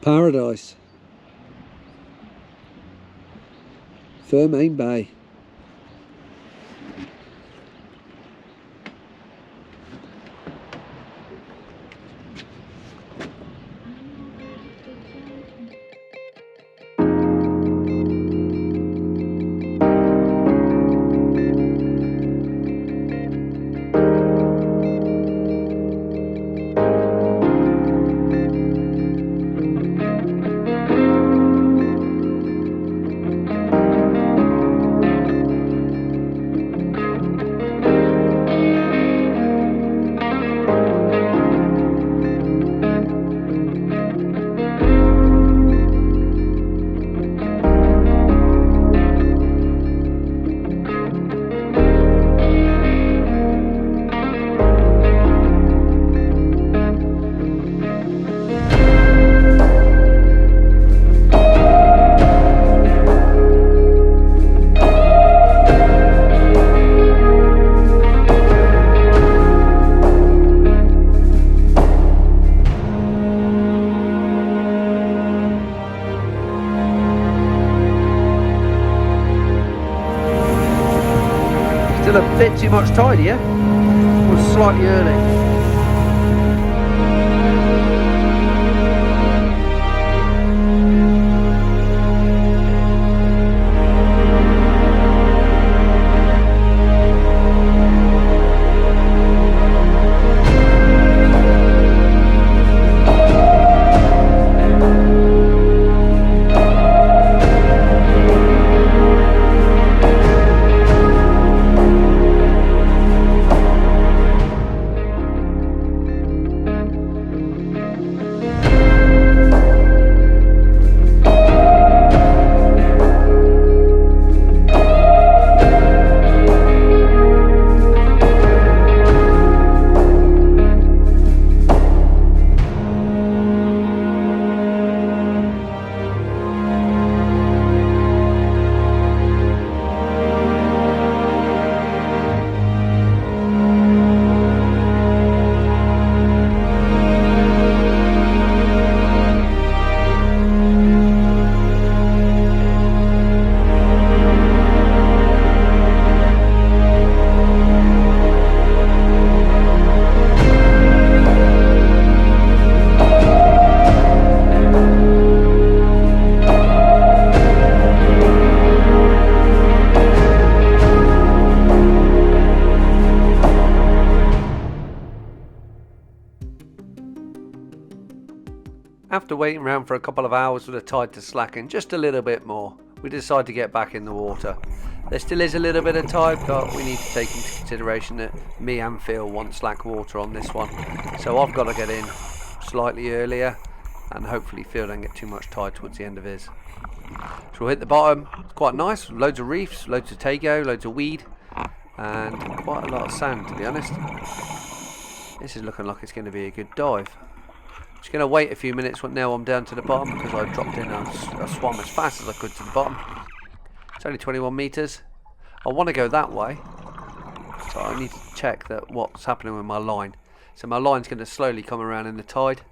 Paradise. Fermain Bay. Still a bit too much tide here. Was slightly early. After waiting around for a couple of hours for the tide to slacken just a little bit more, we decide to get back in the water. There still is a little bit of tide, but we need to take into consideration that me and Phil want slack water on this one. So I've got to get in slightly earlier, and hopefully Phil don't get too much tide towards the end of his. So we'll hit the bottom. It's quite nice, loads of reefs, loads of tago, loads of weed, and quite a lot of sand, to be honest. This is looking like it's going to be a good dive. Just going to wait a few minutes now I'm down to the bottom, because I dropped in and I swam as fast as I could to the bottom. It's only 21 metres. I want to go that way, so I need to check that what's happening with my line. So my line's going to slowly come around in the tide,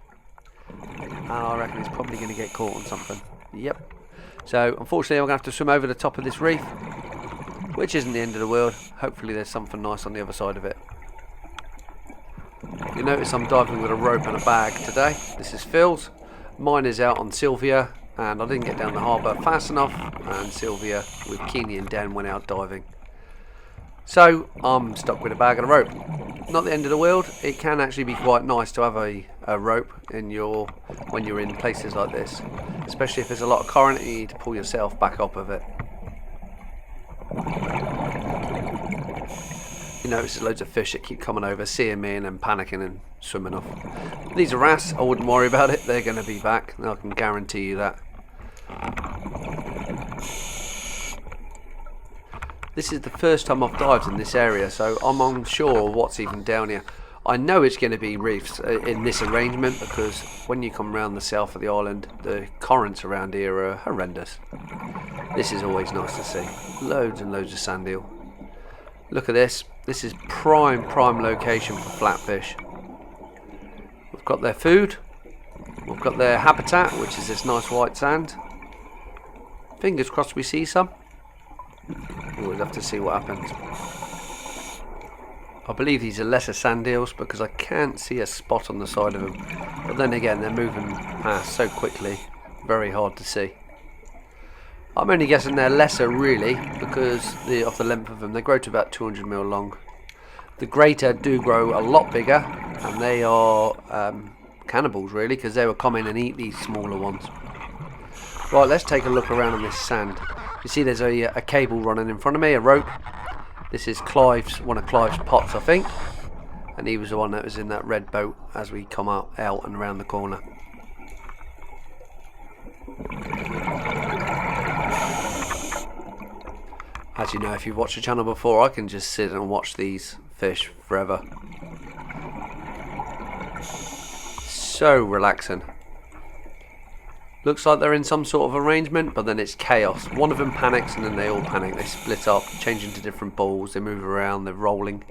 and I reckon it's probably going to get caught on something. Yep. So unfortunately I'm going to have to swim over the top of this reef, which isn't the end of the world. Hopefully there's something nice on the other side of it. You notice I'm diving with a rope and a bag today. This is Phil's. Mine is out on Sylvia, and I didn't get down the harbour fast enough, and Sylvia with Keeney and Dan went out diving. So I'm stuck with a bag and a rope. Not the end of the world. It can actually be quite nice to have a rope in when you're in places like this, especially if there's a lot of current and you need to pull yourself back up of it. You notice there's loads of fish that keep coming over, seeing me and then panicking and swimming off. These are wrasse, I wouldn't worry about it, they're going to be back, I can guarantee you that. This is the first time I've dived in this area, so I'm unsure what's even down here. I know it's going to be reefs in this arrangement, because when you come around the south of the island, the currents around here are horrendous. This is always nice to see. Loads and loads of sand eel. Look at this. This is prime location for flatfish. We've got their food. We've got their habitat, which is this nice white sand. Fingers crossed we see some. We'll have to see what happens. I believe these are lesser sand eels because I can't see a spot on the side of them. But then again, they're moving past so quickly, very hard to see. I'm only guessing they're lesser really because of the length of them. They grow to about 200mm long. The greater do grow a lot bigger, and they are cannibals really because they will come in and eat these smaller ones. Right, let's take a look around on this sand. You see there's a cable running in front of me, a rope. This is one of Clive's pots, I think. And he was the one that was in that red boat as we come out and around the corner. As you know, if you've watched the channel before, I can just sit and watch these fish forever. So relaxing. Looks like they're in some sort of arrangement, but then it's chaos. One of them panics and then they all panic. They split up, change into different balls, they move around, they're rolling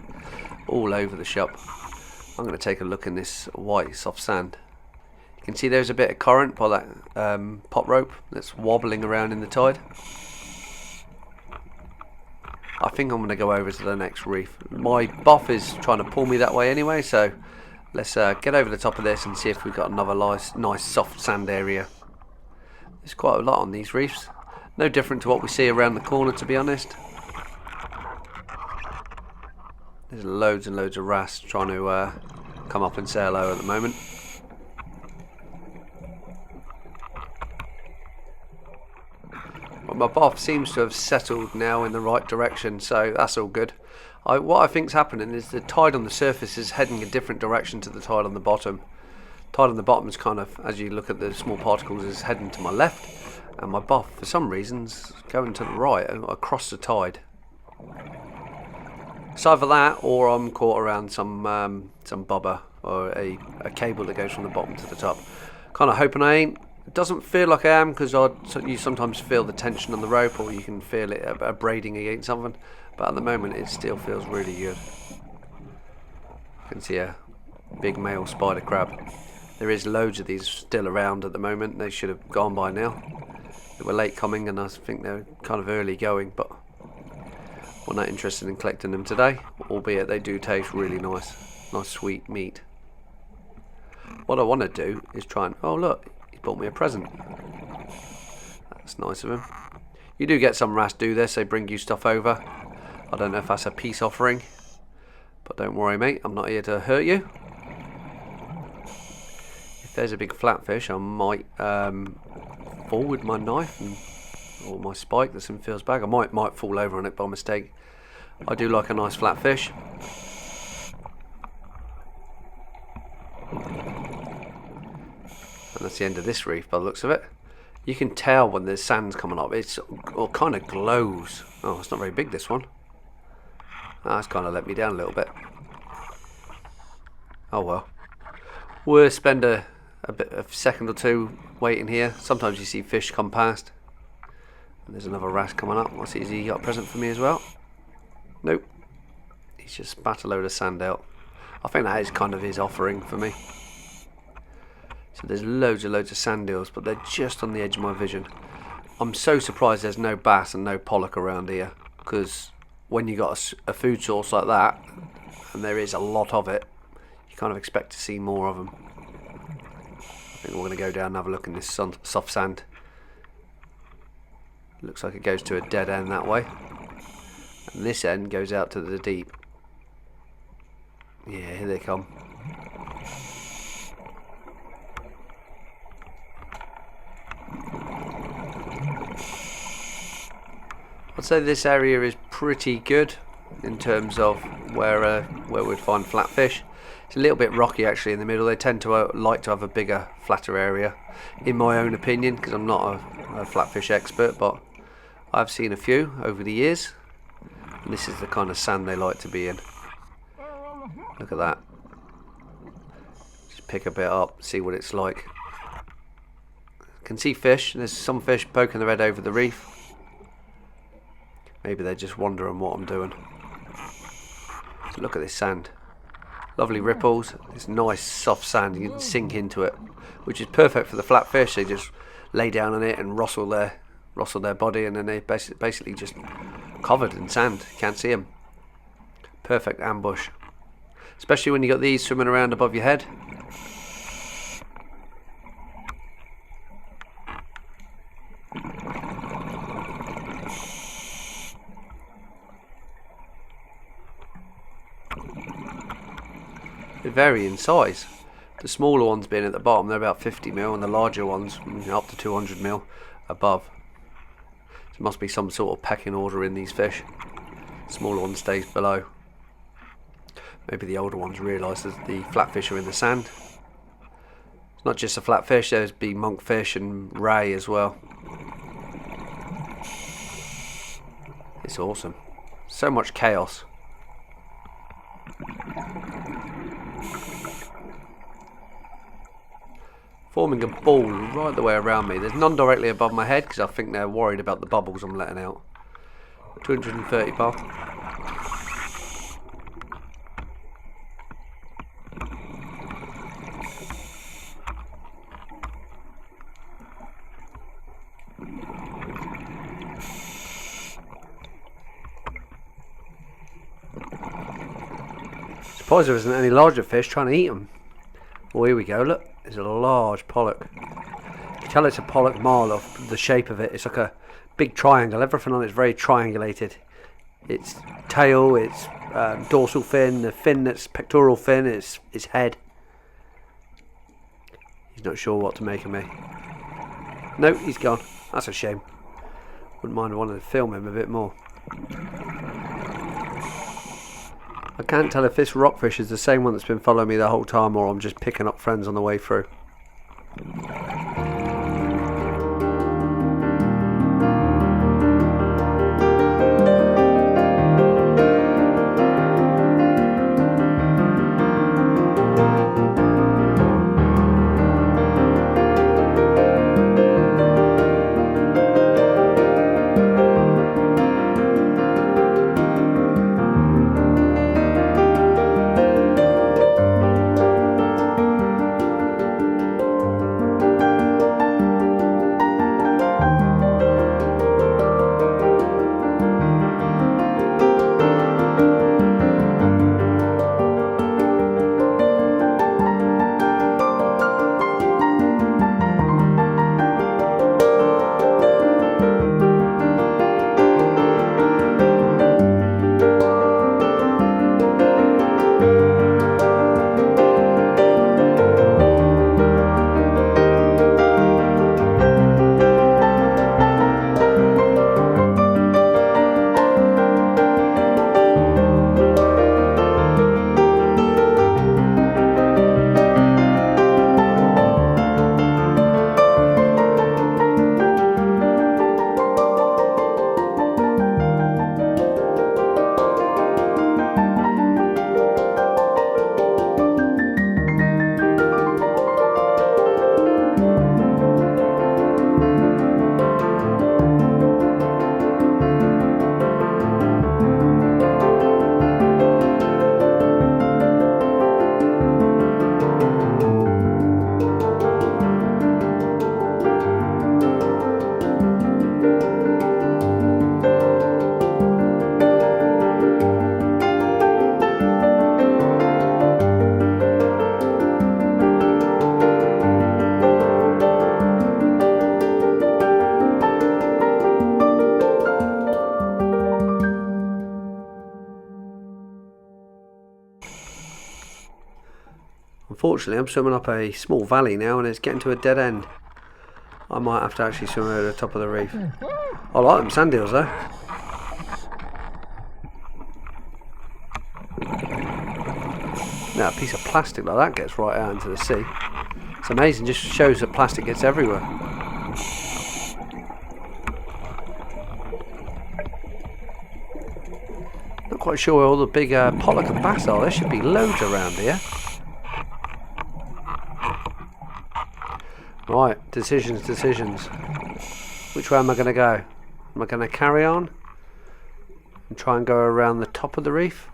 all over the shop. I'm going to take a look in this white soft sand. You can see there's a bit of current by that pot rope that's wobbling around in the tide. I think I'm going to go over to the next reef. My buff is trying to pull me that way anyway, so let's get over the top of this and see if we've got another nice soft sand area. There's quite a lot on these reefs. No different to what we see around the corner, to be honest. There's loads and loads of wrasse trying to come up and say hello at the moment. Well, my buff seems to have settled now in the right direction, so that's all good. What I think's happening is the tide on the surface is heading a different direction to the tide on the bottom. Tide on the bottom is kind of, as you look at the small particles, is heading to my left, and my buff for some reasons going to the right across the tide. It's either that or I'm caught around some bobber or a cable that goes from the bottom to the top. Kind of hoping I ain't. It doesn't feel like I am because you sometimes feel the tension on the rope, or you can feel it braiding against something, but at the moment it still feels really good. You can see a big male spider crab. There is loads of these still around at the moment. They should have gone by now. They were late coming and I think they're kind of early going, but we're not interested in collecting them today, albeit they do taste really nice sweet meat. What I want to do is try and, oh look, he's bought me a present. That's nice of him. You do get some wrasse do this, they bring you stuff over. I don't know if that's a peace offering, but don't worry mate, I'm not here to hurt you. If there's a big flatfish, I might fall with my knife or my spike that's in Phil's bag. I might fall over on it by mistake. I do like a nice flatfish. And that's the end of this reef by the looks of it. You can tell when the sand's coming up. It kind of glows. Oh, it's not very big, this one. That's kind of let me down a little bit. Oh well. We'll spend a second or two waiting here. Sometimes you see fish come past. And there's another wrasse coming up. What's he? Has he got a present for me as well? Nope. He's just spat a load of sand out. I think that is kind of his offering for me. So there's loads of sand eels, but they're just on the edge of my vision. I'm so surprised there's no bass and no pollock around here, because when you got a food source like that, and there is a lot of it, you kind of expect to see more of them. I think we're going to go down and have a look in this soft sand. Looks like it goes to a dead end that way, and this end goes out to the deep. Yeah, here they come. I'd say this area is pretty good in terms of where we'd find flatfish. It's a little bit rocky actually in the middle. They tend to like to have a bigger, flatter area, in my own opinion, because I'm not a flatfish expert, but I've seen a few over the years, and this is the kind of sand they like to be in. Look at that. Just pick a bit up, see what it's like. Can see fish. There's some fish poking their head over the reef. Maybe they're just wondering what I'm doing. So look at this sand. Lovely ripples. It's nice soft sand, you can sink into it, which is perfect for the flat fish. They just lay down on it and rustle their body, and then they basically just covered in sand. You can't see them. Perfect ambush, especially when you got these swimming around above your head. They vary in size. The smaller ones being at the bottom, they're about 50mm, and the larger ones up to 200mm above. So there must be some sort of pecking order in these fish. The smaller one stays below. Maybe the older ones realise that the flatfish are in the sand. It's not just the flatfish, there's be monkfish and ray as well. It's awesome. So much chaos. Forming a ball right the way around me. There's none directly above my head because I think they're worried about the bubbles I'm letting out. 230 bar. Surprised there isn't any larger fish trying to eat them. Well, here we go, look. There's a large pollock. You can tell it's a pollock marl off the shape of it. It's like a big triangle. Everything on it is very triangulated. Its tail, its dorsal fin, the fin that's pectoral fin, its head. He's not sure what to make of me. No, he's gone. That's a shame. Wouldn't mind wanting to film him a bit more. I can't tell if this rockfish is the same one that's been following me the whole time, or I'm just picking up friends on the way through. Unfortunately, I'm swimming up a small valley now and it's getting to a dead end. I might have to actually swim over the top of the reef. I like them sand eels though. Now a piece of plastic like that gets right out into the sea. It's amazing, just shows that plastic gets everywhere. Not quite sure where all the big pollock and bass are. There should be loads around here. Right, decisions. Which way am I going to go? Am I going to carry on and try and go around the top of the reef?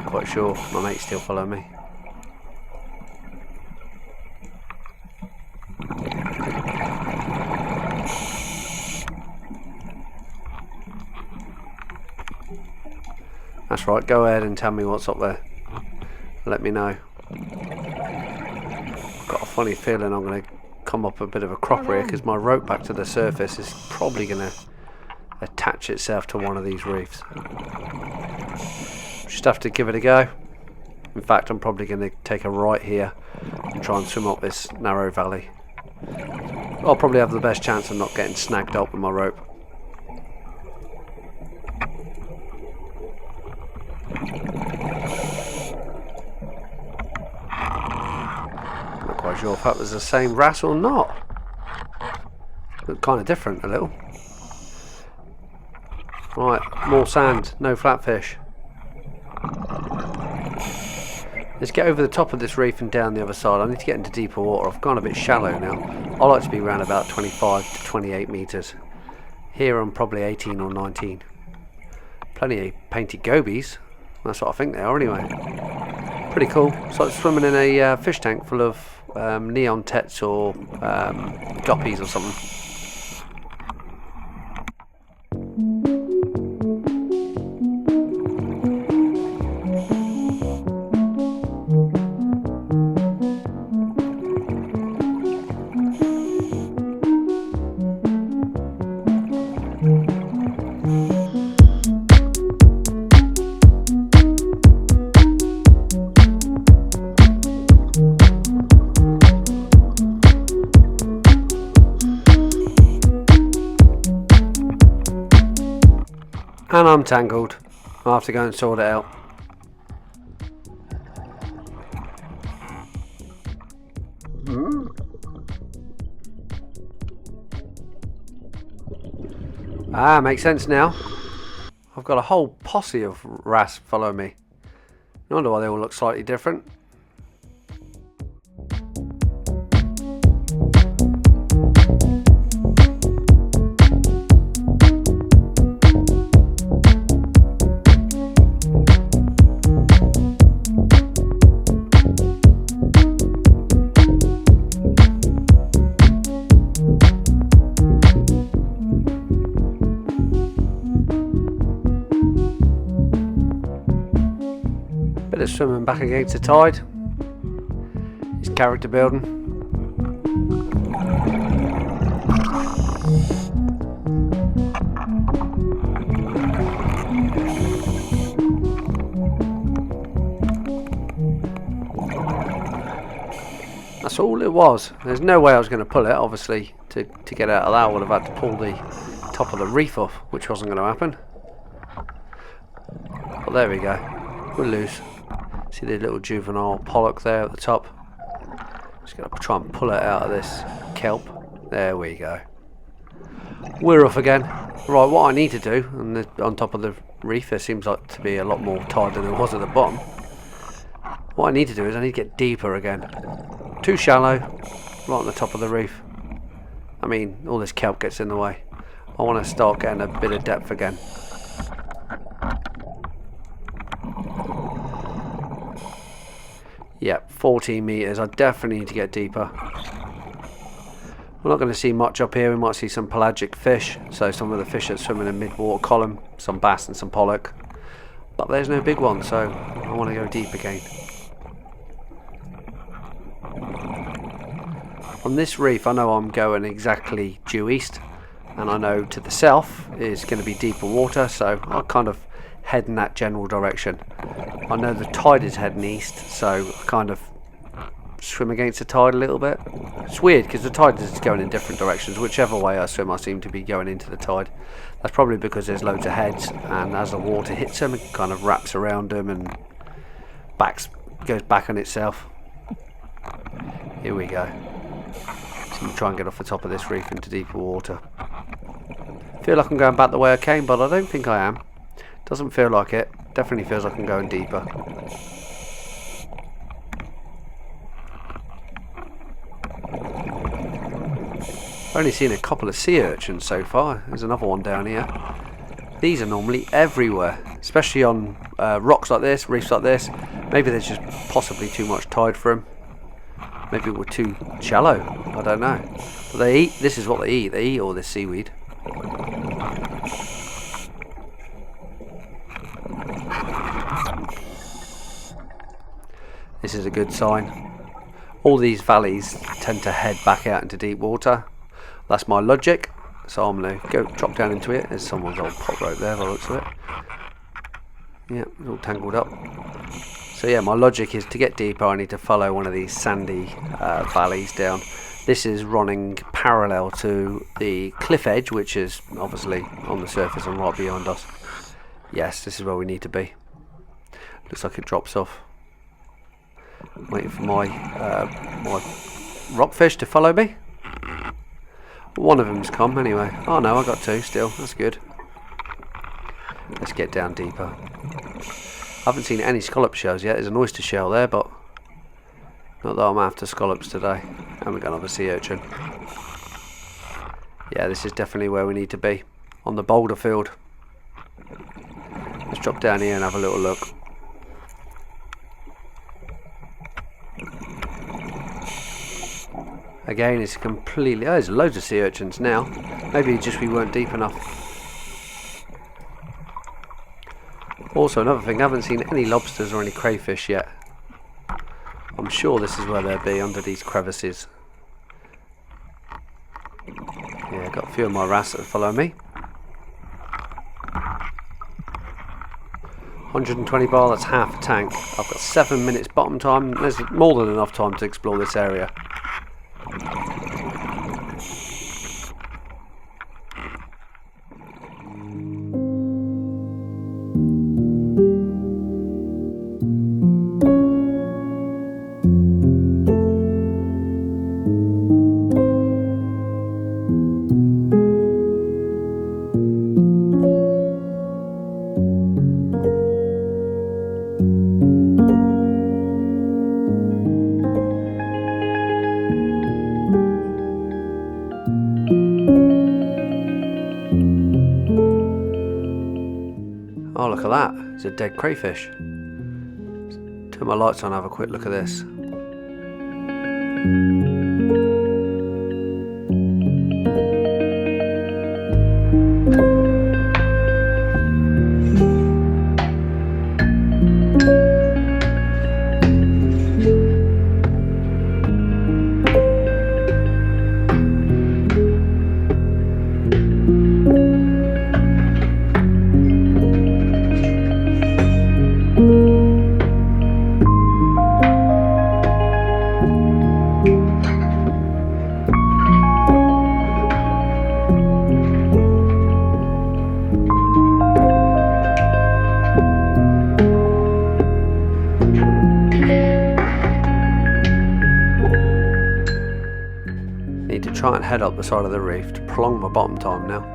quite sure. My mate's still following me. That's right, go ahead and tell me what's up there. Let me know. Got a funny feeling I'm going to come up a bit of a cropper here because my rope back to the surface is probably going to attach itself to one of these reefs. Just have to give it a go. In fact, I'm probably going to take a right here and try and swim up this narrow valley. I'll probably have the best chance of not getting snagged up with my rope. Not quite sure if that was the same wrasse or not. Looked kind of different a little. Right, more sand, no flatfish. Let's get over the top of this reef and down the other side. I need to get into deeper water. I've gone a bit shallow now. I like to be around about 25 to 28 metres. Here I'm probably 18 or 19. Plenty of painted gobies. That's what I think they are anyway. Pretty cool. It's like swimming in a fish tank full of neon tets or guppies or something. And I'm tangled. I'll have to go and sort it out. Ah, makes sense now. I've got a whole posse of wrasse following me. No wonder why they all look slightly different. Bit of swimming back against the tide. It's character building. That's all it was. There's no way I was going to pull it, obviously. To get out of that I would have had to pull the top of the reef off, which wasn't going to happen. But there we go. We're loose. See the little juvenile pollock there at the top. Just going to try and pull it out of this kelp. There we go. We're off again. Right, what I need to do, and on top of the reef there seems like to be a lot more tide than there was at the bottom. What I need to do is I need to get deeper again. Too shallow, right on the top of the reef. I mean, all this kelp gets in the way. I want to start getting a bit of depth again. Yep, 14 metres. I definitely need to get deeper. We're not going to see much up here. We might see some pelagic fish. So some of the fish that swim in a mid-water column. Some bass and some pollock. But there's no big one, so I want to go deep again. On this reef, I know I'm going exactly due east. And I know to the south is going to be deeper water. So I'll kind of head in that general direction. I know the tide is heading east, so I kind of swim against the tide a little bit. It's weird because the tide is going in different directions. Whichever way I swim, I seem to be going into the tide. That's probably because there's loads of heads, and as the water hits them, it kind of wraps around them and goes back on itself. Here we go. So I'm trying to get off the top of this reef into deeper water. Feel like I'm going back the way I came, but I don't think I am. Doesn't feel like it. Definitely feels like I'm going deeper. I've only seen a couple of sea urchins so far. There's another one down here. These are normally everywhere, especially on rocks like this, reefs like this. Maybe there's just possibly too much tide for them. Maybe we're too shallow, I don't know. But they eat, this is what they eat all this seaweed. This is a good sign. All these valleys tend to head back out into deep water. That's my logic. So I'm going to go drop down into it. There's someone's old pot rope there by the looks of it. Yeah, it's all tangled up. So yeah, my logic is to get deeper I need to follow one of these sandy valleys down. This is running parallel to the cliff edge, which is obviously on the surface and right behind us. Yes, this is where we need to be. Looks like it drops off. Waiting for my rockfish to follow me. One of them's come anyway. Oh no, I got two still. That's good. Let's get down deeper. I haven't seen any scallop shells yet. There's an oyster shell there, but not that I'm after scallops today. And we're going to have a sea urchin. Yeah, this is definitely where we need to be. On the boulder field. Let's drop down here and have a little look. Again, it's completely... Oh, there's loads of sea urchins now. Maybe just we weren't deep enough. Also, another thing, I haven't seen any lobsters or any crayfish yet. I'm sure this is where they'll be, under these crevices. Yeah, got a few of my wrasse that follow me. 120 bar, that's half a tank. I've got 7 minutes bottom time. There's more than enough time to explore this area. Oh, look at that. It's a dead crayfish. Turn my lights on and have a quick look at this. Need to try and head up the side of the reef to prolong my bottom time now.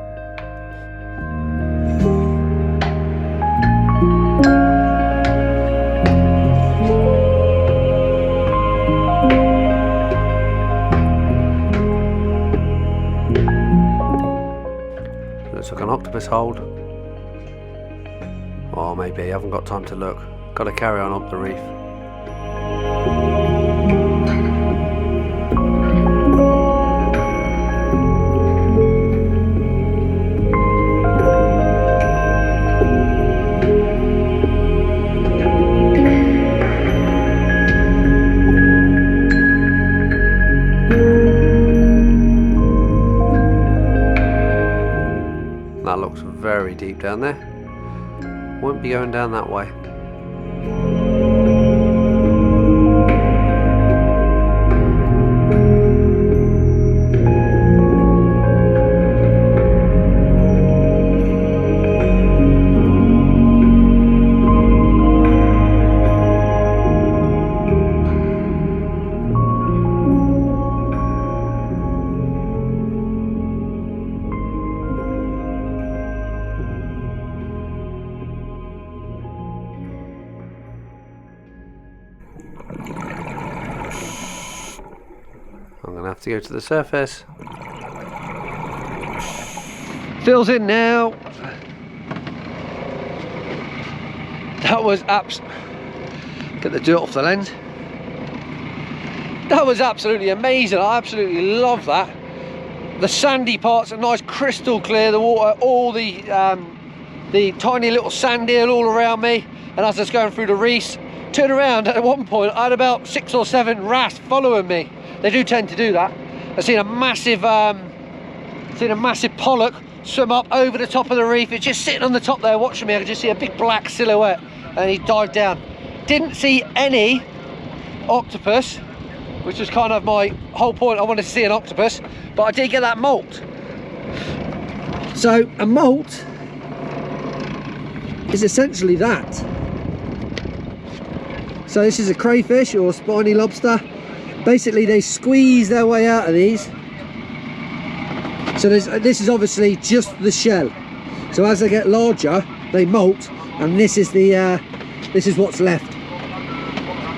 Looks like an octopus hold. Or maybe, I haven't got time to look. Got to carry on up the reef. That looks very deep down there. Won't be going down that way. I'm going to have to go to the surface. Phil's in now. That was get the dirt off the lens. That was absolutely amazing. I absolutely love that. The sandy parts are nice, crystal clear. The water, all the tiny little sand hill all around me. And as I was going through the reefs, turn around at one point, I had about 6 or 7 wrasse following me. They do tend to do that. I've seen a massive pollock swim up over the top of the reef. It's just sitting on the top there watching me. I could just see a big black silhouette, and he dived down. Didn't see any octopus, which was kind of my whole point. I wanted to see an octopus, but I did get that molt. So a molt is essentially that. So this is a crayfish or spiny lobster. Basically they squeeze their way out of these. So this is obviously just the shell. So as they get larger, they molt, and this is what's left.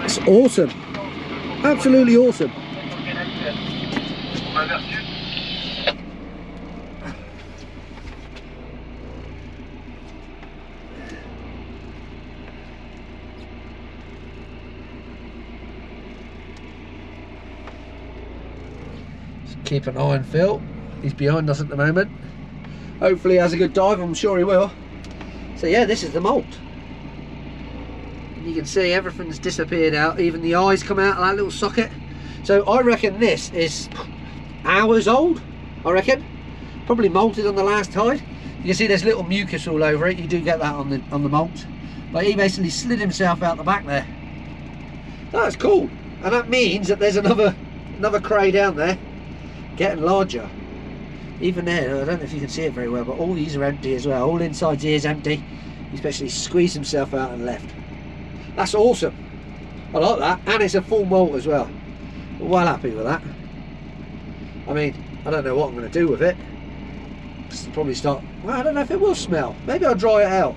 It's awesome, absolutely awesome. Just keep an eye on Phil. He's behind us at the moment. Hopefully he has a good dive, I'm sure he will. So yeah, this is the molt. You can see everything's disappeared out, even the eyes come out of that little socket. So I reckon this is hours old, I reckon. Probably molted on the last tide. You can see there's little mucus all over it. You do get that on the molt. But he basically slid himself out the back there. That's cool. And that means that there's another cray down there, getting larger. Even there, I don't know if you can see it very well, but all these are empty as well. All inside here is empty. He's basically squeezed himself out and left. That's awesome. I like that, and it's a full molt as well. Well happy with that. I mean, I don't know what I'm going to do with it. Probably start. Well, I don't know if it will smell. Maybe I'll dry it out.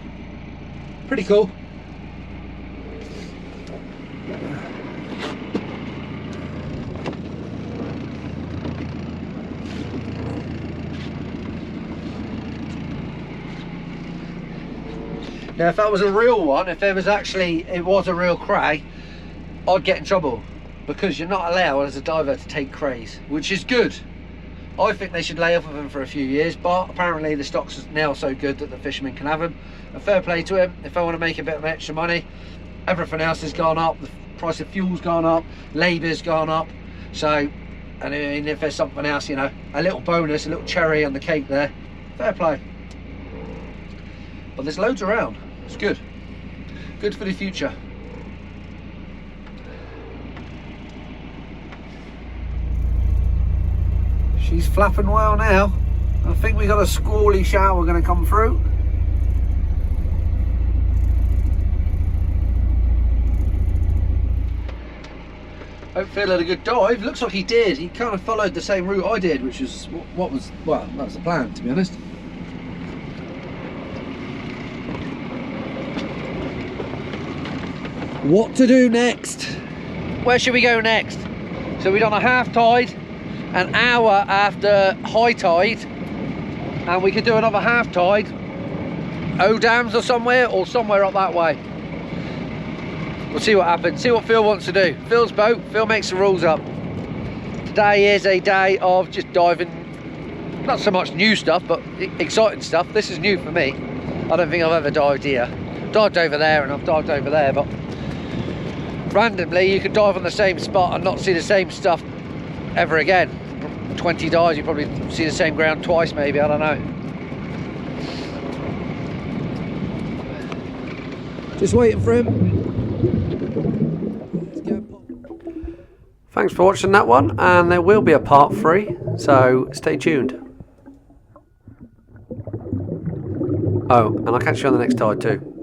Pretty cool. Now if that was a real one, if it was a real cray, I'd get in trouble, because you're not allowed as a diver to take crays, which is good. I think they should lay off of them for a few years, but apparently the stock's now so good that the fishermen can have them. And fair play to him. If I want to make a bit of extra money, everything else has gone up, the price of fuel's gone up, labour's gone up. So, and if there's something else, you know, a little bonus, a little cherry on the cake there, fair play. But there's loads around. It's good. Good for the future. She's flapping well now. I think we got a squally shower going to come through. Hope Phil had a good dive. Looks like he did. He kind of followed the same route I did, which was that was the plan, to be honest. What to do next? Where should we go next? So we've done a half tide, an hour after high tide, and we could do another half tide, O'Dams or somewhere up that way. We'll see what happens, see what Phil wants to do. Phil's boat, Phil makes the rules up. Today is a day of just diving, not so much new stuff, but exciting stuff. This is new for me. I don't think I've ever dived here. Dived over there and I've dived over there, but randomly you could dive on the same spot and not see the same stuff ever again. 20 dives, you probably see the same ground twice maybe, I don't know. Just waiting for him. Thanks for watching that one, and there will be a part 3, so stay tuned. Oh, and I'll catch you on the next tide too.